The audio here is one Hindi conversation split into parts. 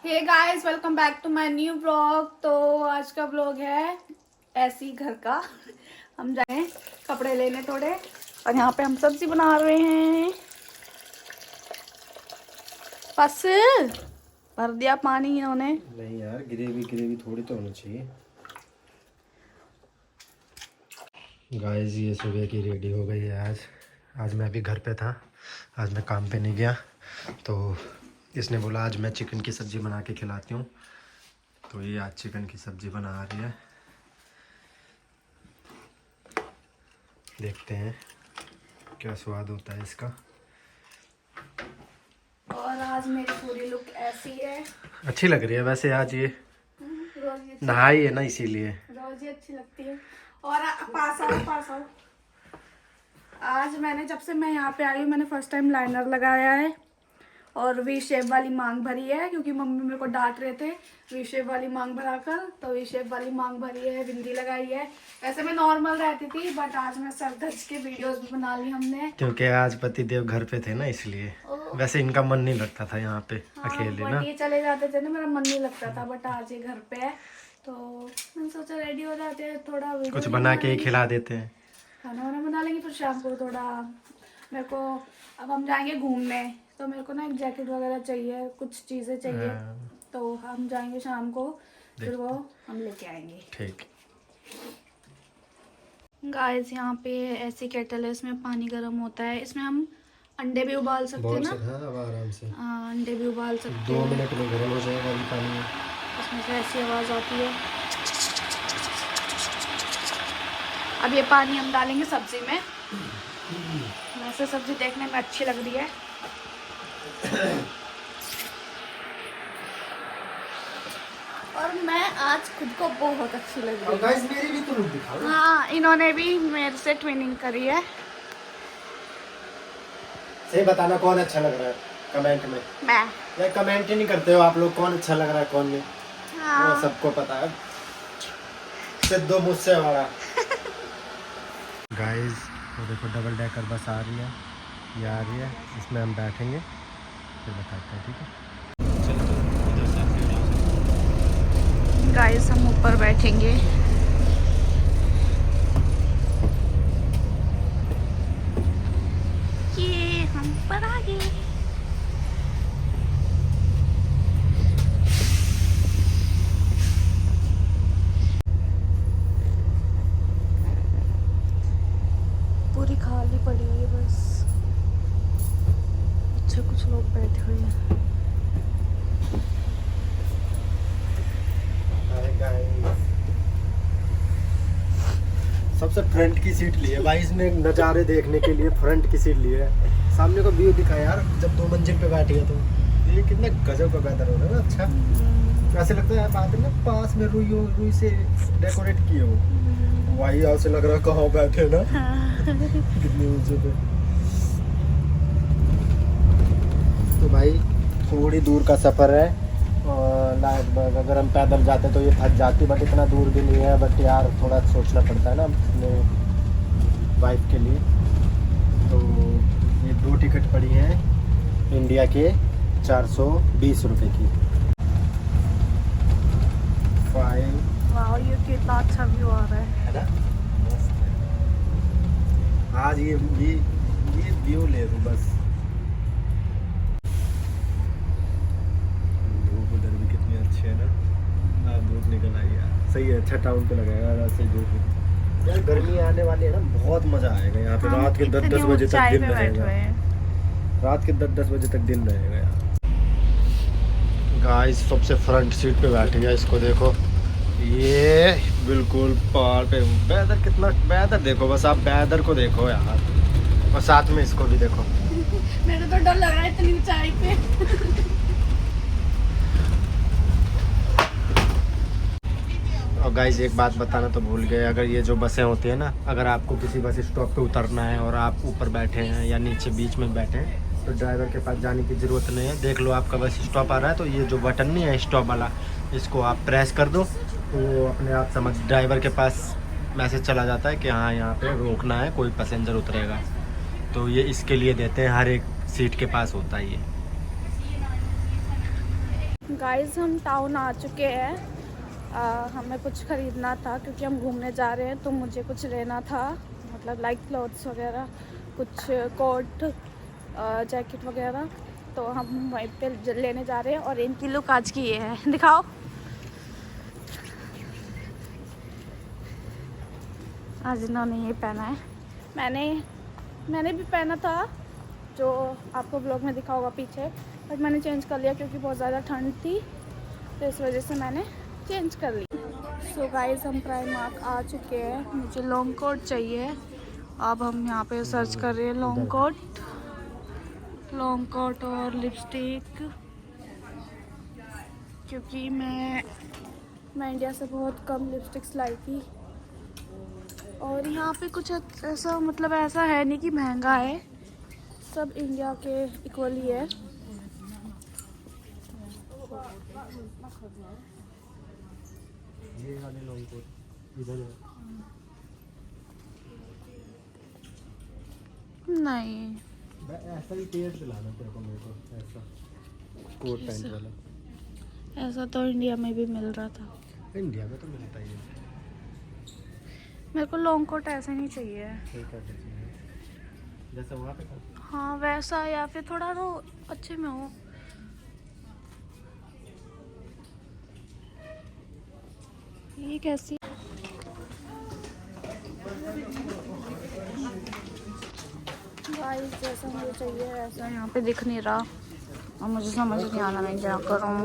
Hey guys, welcome back to my new blog. तो आज का ब्लॉग है ऐसे ही घर का। हम जाए कपड़े लेने थोड़े और यहाँ पे हम सब्जी बना रहे हैं। बस भर दिया पानी इन्होंने। नहीं यार, ग्रेवी थोड़ी तो होनी चाहिए। गाइस ये सुबह की रेडी हो गई है। आज मैं अभी घर पे था, आज मैं काम पे नहीं गया। तो इसने बोला आज मैं चिकन की सब्ज़ी बना के खिलाती हूँ। तो ये आज चिकन की सब्ज़ी बना रही है। देखते हैं क्या स्वाद होता है इसका। और आज मेरी पूरी लुक ऐसी है। अच्छी लग रही है वैसे आज ये रोज नहाई है ना, इसीलिए रोज ही अच्छी लगती है। और पास आओ। आज मैंने जब से मैं यहाँ पे आई हूँ मैंने फर्स्ट टाइम लाइनर लगाया है और वी शेप वाली मांग भरी है, क्योंकि मम्मी मेरे को डांट रहे थे वी शेप वाली मांग भरा कर। तो वी शेप वाली मांग भरी है, बिंदी लगाई है। वैसे मैं नॉर्मल रहती थी बट आज मैं सर धज के वीडियोस भी बना ली हमने, क्योंकि आज पति देव घर पे थे ना, इसलिए। वैसे इनका मन नहीं लगता था यहाँ पे अकेले ना। ये चले जाते थे ना, मेरा मन नहीं लगता था। बट आज ये घर पे है तो मैंने सोचा रेडी हो जाते हैं, थोड़ा कुछ बना के ही खिला देते हैं। खाना वाना बना लेंगे फिर शाम को थोड़ा मेरे को। अब हम जाएंगे घूमने तो मेरे को ना एक जैकेट वगैरह चाहिए, कुछ चीज़ें चाहिए। तो हम जाएंगे शाम को, फिर वो हम लेके आएंगे। ठीक। गाइस यहाँ पे ऐसी केटल है, इसमें पानी गर्म होता है। इसमें हम अंडे भी उबाल सकते हैं ना। हाँ, अब आराम से अंडे भी उबाल सकते 2 हैं। मिनट में गर्म हो जाएगा अभी पानी में। इसमें से ऐसी आवाज़ आती है। अब ये पानी हम डालेंगे सब्जी में। वैसे सब्जी देखने में अच्छी लग रही है। और मैं आज खुद को बहुत अच्छी लग रही गाइस मेरी भी तो लुक दिखाओ। हाँ, इन्होंने भी मेरे से ट्विनिंग करी है। सही बताना कौन अच्छा लग रहा है कमेंट में। मैं या कमेंट ही नहीं करते हो आप लोग, कौन अच्छा लग रहा है कौन नहीं। हाँ। वो सबको पता है, सिद्धो मुझसे बड़ा। गाइस तो देखो डबल डेकर बस आ रही है, ये आ रही है। इसमें हम बैठेंगे फिर बताते हैं, ठीक है। गाइस हम ऊपर बैठेंगे। ये हम ऊपर आ गए। पूरी खाली पड़ी हुई है बस। अच्छा कुछ लोग बैठे हुए हैं। सबसे फ्रंट की सीट ली है भाई इसने, नज़ारे देखने के लिए फ्रंट की सीट ली है। सामने का व्यू दिखा यार, जब 2 मंजिल पे बैठी है तो ये कितना गजब का बेहतर हो रहा है ना। अच्छा ऐसे लगता है बात ना, पास में रुई से डेकोरेट किए हो। वही ऐसे लग रहा है कहाँ बैठे ना। कितने ऊंचे पे। तो भाई थोड़ी दूर का सफ़र है और लगभग अगर हम पैदल जाते हैं तो ये थक जाती, बट इतना दूर भी नहीं है। बट यार थोड़ा सोचना पड़ता है ना अपने वाइफ के लिए। तो ये 2 टिकट पड़ी हैं इंडिया के 420 रुपये की। 5 वाह, ये कितना अच्छा व्यू आ रहा है ना, मस्त है। आज ये व्यू ले लूँ बस। धूप उधर भी कितनी अच्छी है ना। आप धूप निकल आई यार, सही है। अच्छा टाउन पे लगाएगा ऐसे धूप। यार गर्मी आने वाली है ना, बहुत मजा आएगा यहाँ पे। रात के 10-10 बजे तक दिन रहेगा। रात के 10-10 बजे तक दिन रहेगा यार। गाइस सबसे फ्रंट सीट पे बैठेंगे, इसको देखो। ये बिल्कुल पहाड़ पे वेदर, कितना वेदर देखो बस। आप वेदर को देखो यार, और साथ में इसको भी देखो। मेरे तो डर लग रहा है इतनी ऊंचाई पे। और गाइस एक बात बताना तो भूल गए, अगर ये जो बसें होती है ना, अगर आपको किसी बस स्टॉप पे उतरना है और आप ऊपर बैठे हैं या नीचे बीच में बैठे हैं तो ड्राइवर के पास जाने की ज़रूरत नहीं है। देख लो आपका बस स्टॉप आ रहा है तो ये जो बटन नहीं है स्टॉप वाला, इसको आप प्रेस कर दो तो अपने आप समझ ड्राइवर के पास मैसेज चला जाता है कि हाँ यहाँ पे रोकना है, कोई पैसेंजर उतरेगा। तो ये इसके लिए देते हैं, हर एक सीट के पास होता है ये। गाइस हम टाउन आ चुके हैं। हमें कुछ ख़रीदना था क्योंकि हम घूमने जा रहे हैं, तो मुझे कुछ लेना था, मतलब लाइक क्लॉथ्स वगैरह, कुछ कोट जैकेट वगैरह। तो हम वहीं पे लेने जा रहे हैं। और इनकी लुक आज की ये है, दिखाओ। आज इन्होंने ये पहना है, मैंने भी पहना था, जो आपको ब्लॉग में दिखा होगा पीछे, बट मैंने चेंज कर लिया क्योंकि बहुत ज़्यादा ठंड थी, तो इस वजह से मैंने चेंज कर ली। सो गाइस हम प्राइमार्क आ चुके हैं। मुझे लॉन्ग कोट चाहिए। अब हम यहाँ पे सर्च कर रहे हैं लॉन्ग कोट और लिपस्टिक, क्योंकि मैं इंडिया से बहुत कम लिपस्टिक्स लाई थी। और यहाँ पे कुछ ऐसा, मतलब ऐसा है नहीं कि महंगा है, सब इंडिया के इक्वली है। ये वाले लॉन्ग कोट इधर है। नहीं, ऐसा ही पेड़ दिलाना तेरे को, मेरे को ऐसा कोट पैंट वाला। ऐसा तो इंडिया में भी मिल रहा था। इंडिया में तो मिलता ही है। मेरे को लॉन्ग कोट ऐसा नहीं चाहिए। जैसा वहाँ पे था। हाँ वैसा, या फिर थोड़ा तो अच्छे में हो। ये कैसी? गाइस जैसा मुझे चाहिए ऐसा यहाँ पे दिख नहीं रहा, और मुझे समझ नहीं आ रहा मैं क्या करूँ।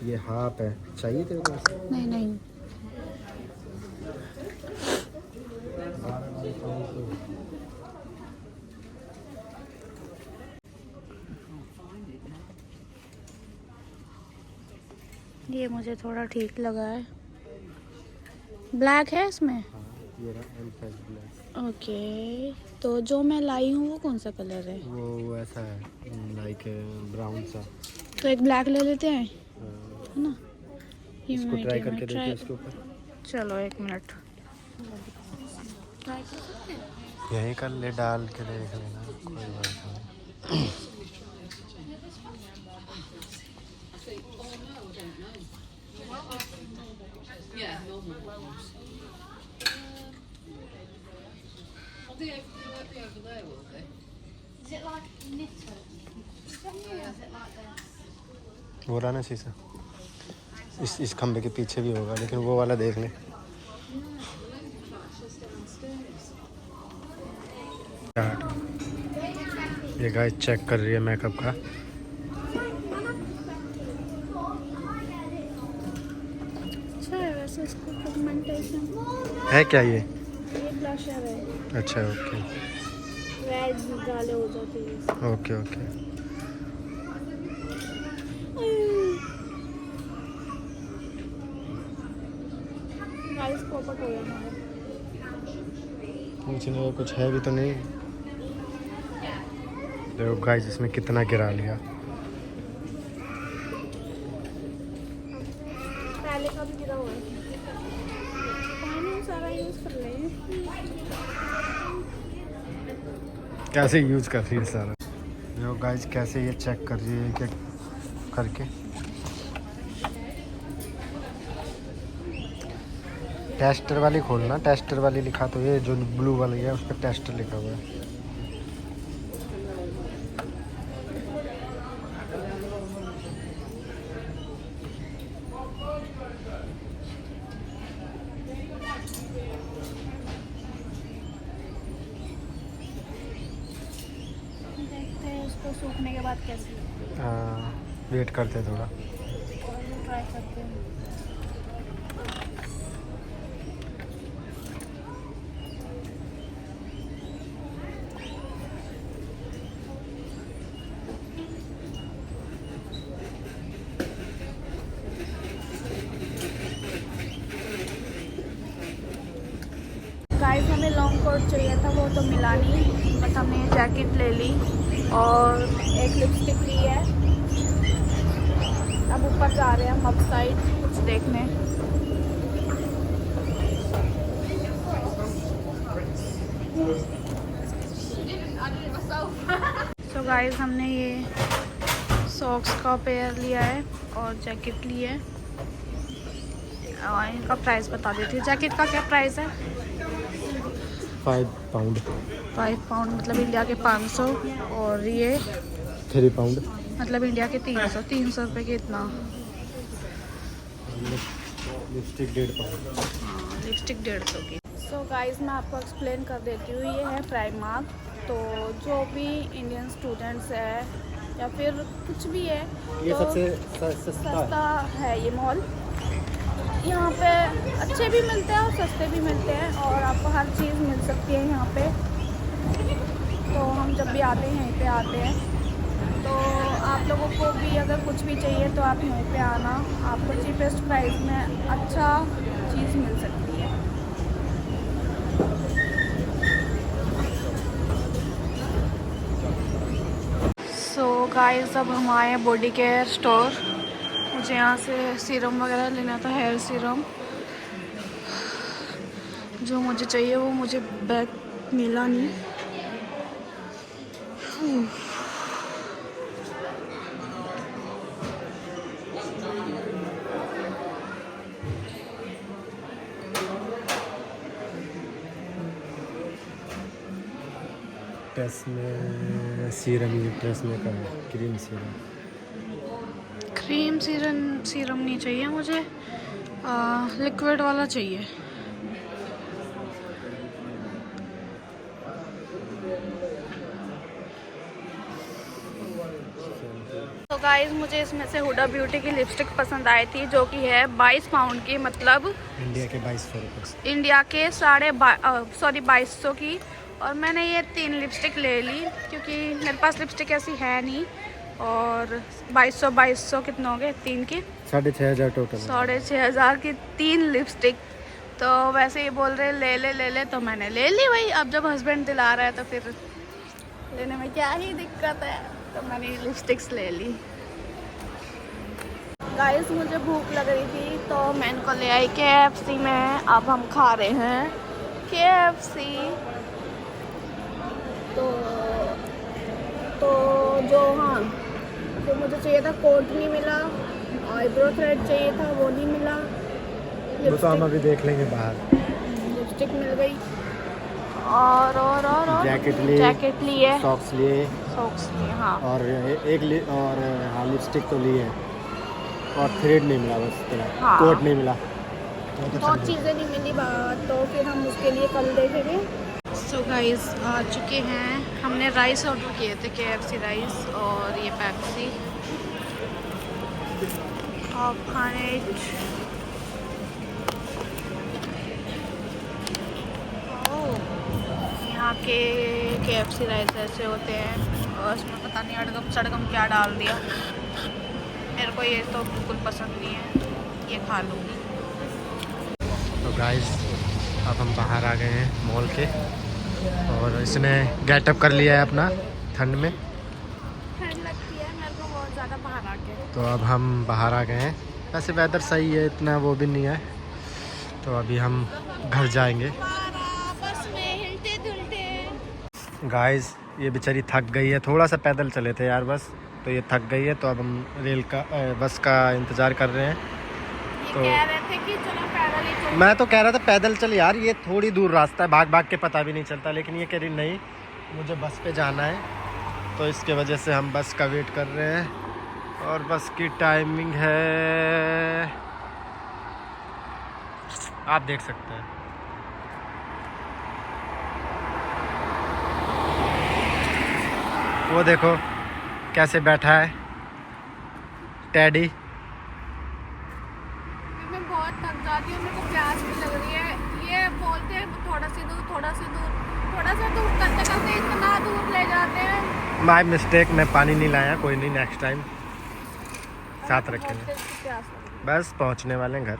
ये हाफ है, चाहिए तेरे को? नहीं नहीं, ये मुझे थोड़ा ठीक लगा है। ब्लैक है इसमें? ये रहा M5 ब्लैक। ओके, तो जो मैं लाई हूँ वो कौन सा कलर है? वो ऐसा है, लाइक ब्राउन सा। तो एक ब्लैक ले लेते हैं, हाँ। है ना? ये इसको मैं- ट्राई ये करके मैं देखिए इसके ऊपर। चलो एक मिनट ट्राई कर सकते हैं? यही कर ले, डाल के देख लेना, कोई बात नहीं। वो रहा ना शीशा, इस खंबे के पीछे भी होगा, लेकिन वो वाला देख ले। ये गाइस चेक कर रही है मेकअप का। अच्छा है वैसे, इसको पिगमेंटेशन है क्या ये? ब्लशर है। अच्छा ओके रेड गाले हो जाते हैं। Okay okay. गाइस पॉपट हो गया हमारा। पूछने का कुछ है भी तो नहीं। देखो गाइस इसमें कितना गिरा लिया। पहले का भी गिरा हुआ है, पानी सारा यूज कर ले। कैसे यूज कर रही है सारा। देखो गाइस कैसे ये चेक कर रही है कि करके। टेस्टर वाली खोलना, टेस्टर वाली लिखा तो ये जो ब्लू वाली है उस पर टेस्टर लिखा हुआ है। देखते हैं उसको सूखने के बाद कैसे लगता हाँ, वेट करते थोड़ा। है, ट्राई करते हैं। गाइस हमें लॉन्ग कोट चाहिए था, वो तो मिला नहीं, बट हमने ये जैकेट ले ली और एक लिपस्टिक ली है। अब ऊपर जा रहे हैं हम अप साइड कुछ देखने। सो गाइस हमने ये सॉक्स का पेयर लिया है और जैकेट ली है। और इनका प्राइस बता देती हूँ। जैकेट का क्या प्राइस है? 5 पाउंड। 5 पाउंड मतलब इंडिया के 500। और ये 3 पाउंड मतलब इंडिया के 300। 300 रुपये के इतना। Lipstick 1.5 pound. हाँ, लिपस्टिक 150 की। सो गाइस, मैं आपको एक्सप्लेन कर देती हूँ। ये है प्राइमार्क। तो जो भी इंडियन स्टूडेंट्स है या फिर कुछ भी है, ये तो सबसे सस्ता है ये मॉल। यहाँ पे अच्छे भी मिलते हैं और सस्ते भी मिलते हैं और आपको हर चीज़ मिल सकती है यहाँ पे। तो हम जब भी आते हैं यहीं पे आते हैं। तो आप लोगों को भी अगर कुछ भी चाहिए तो आप यहीं पे आना, आपको चीपेस्ट प्राइस में अच्छा चीज़ मिल सकती है। सो गाइस, अब हम आए हैं बॉडी केयर स्टोर। मुझे यहाँ से सीरम वगैरह लेना था, हेयर सीरम। जो मुझे चाहिए वो मुझे बैग मिला नहीं। ड्रेस में सीरम, ये ड्रेस में का क्रीम सीरम। क्रीम सीरम नहीं चाहिए मुझे, लिक्विड वाला चाहिए। तो गाइस, मुझे इसमें से हुडा ब्यूटी की लिपस्टिक पसंद आई थी, जो कि है 22 पाउंड की, मतलब इंडिया के 2200 रुपये। इंडिया के 2200 की। और मैंने ये 3 लिपस्टिक ले ली क्योंकि मेरे पास लिपस्टिक ऐसी है नहीं। और 2200 कितने हो गए? 3 की 6500 टोटल। 6500 की 3 लिपस्टिक। तो वैसे ही बोल रहे ले ले, तो मैंने ले ली भाई। अब जब हस्बैंड दिला रहा है तो फिर लेने में क्या ही दिक्कत है। तो मैंने लिपस्टिक्स ले ली। गाइस, मुझे भूख लग रही थी तो मैं इनको ले आई KFC में। अब हम खा रहे हैं KFC। तो जो मुझे चाहिए था कोट नहीं मिला, आईब्रो थ्रेड चाहिए था वो नहीं मिला, वो तो हम अभी देख लेंगे बाहर। लिपस्टिक मिल गई और जैकेट लिए, सॉक्स लिए, हाँ। और और हाँ लिपस्टिक तो लिए और थ्रेड नहीं मिला, बस इतना। हाँ। कोट नहीं मिला। तो चीज़ें नहीं मिली बात, तो फिर हम उसके लिए कल देखेंगे। सो गाइस, आ चुके हैं। हमने राइस ऑर्डर किए थे, KFC राइस और ये पेप्सी। आप खाने यहाँ के KFC राइस ऐसे होते हैं और उसमें पता नहीं अड़गम सड़गम क्या डाल दिया। मेरे को ये तो बिल्कुल पसंद नहीं है, ये खा लूँगी। तो गाइस, अब हम बाहर आ गए हैं मॉल के और इसने गेटअप कर लिया है अपना ठंड में। ठंड लगती है मेरे को बहुत ज़्यादा बाहर आके। तो अब हम बाहर आ गए हैं। वैसे वेदर सही है, इतना वो भी नहीं है। तो अभी हम घर जाएंगे। गाइस, ये बेचारी थक गई है। थोड़ा सा पैदल चले थे यार बस, तो ये थक गई है। तो अब हम बस का इंतज़ार कर रहे हैं। तो कह रहे थे कि चलो पैदल ही चलो। मैं तो कह रहा था पैदल चल यार, ये थोड़ी दूर रास्ता है, भाग भाग के पता भी नहीं चलता। लेकिन ये कह रही नहीं, मुझे बस पे जाना है। तो इसके वजह से हम बस का वेट कर रहे हैं। और बस की टाइमिंग है, आप देख सकते हैं। वो देखो कैसे बैठा है टैडी। मैं बहुत थक जाती हूँ, मेरे को प्यास भी लग रही है। ये बोलते हैं थोड़ा सा दूर करते करते इतना दूर ले जाते हैं। माय मिस्टेक, मैं पानी नहीं लाया। कोई नहीं, नेक्स्ट टाइम साथ रखेंगे। प्यास लग रही है। बस पहुंचने वाले हैं घर।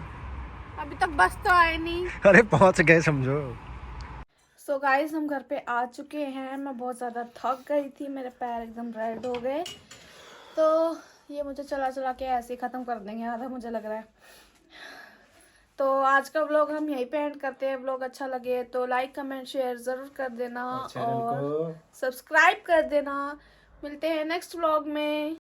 अभी तक बस तो आए नहीं। अरे पहुंच गए समझो। सो गाइस, हम घर पे आ चुके हैं। मैं बहुत ज़्यादा थक गई थी, मेरे पैर एकदम रेड हो गए। तो ये मुझे चला के ऐसे ही ख़त्म कर देंगे आधा, मुझे लग रहा है। तो आज का व्लॉग हम यहीं पे एंड करते हैं। व्लॉग अच्छा लगे तो लाइक कमेंट शेयर ज़रूर कर देना और सब्सक्राइब कर देना। मिलते हैं नेक्स्ट व्लॉग में।